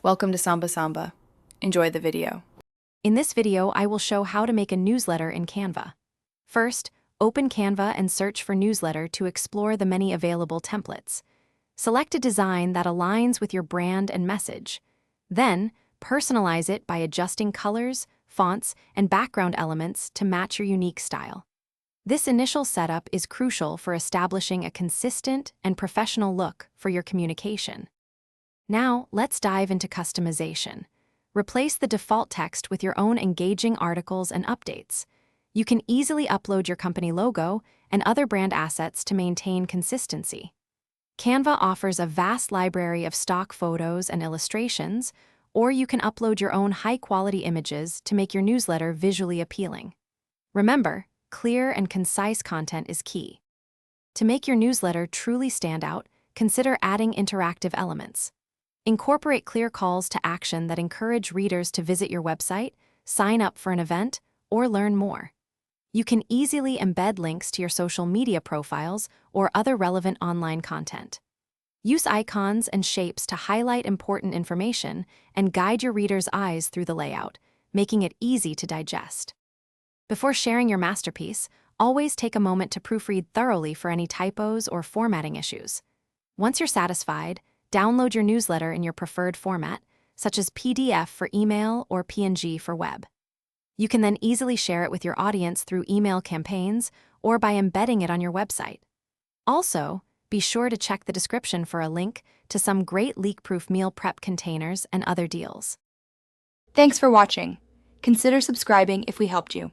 Welcome to Samba Samba. Enjoy the video. In this video, I will show how to make a newsletter in Canva. First, open Canva and search for newsletter to explore the many available templates. Select a design that aligns with your brand and message. Then, personalize it by adjusting colors, fonts, and background elements to match your unique style. This initial setup is crucial for establishing a consistent and professional look for your communication. Now, let's dive into customization. Replace the default text with your own engaging articles and updates. You can easily upload your company logo and other brand assets to maintain consistency. Canva offers a vast library of stock photos and illustrations, or you can upload your own high-quality images to make your newsletter visually appealing. Remember, clear and concise content is key. To make your newsletter truly stand out, consider adding interactive elements. Incorporate clear calls to action that encourage readers to visit your website, sign up for an event, or learn more. You can easily embed links to your social media profiles or other relevant online content. Use icons and shapes to highlight important information and guide your readers' eyes through the layout, making it easy to digest. Before sharing your masterpiece, always take a moment to proofread thoroughly for any typos or formatting issues. Once you're satisfied, download your newsletter in your preferred format, such as PDF for email or PNG for web. You can then easily share it with your audience through email campaigns or by embedding it on your website. Also, be sure to check the description for a link to some great leak-proof meal prep containers and other deals. Thanks for watching. Consider subscribing if we helped you.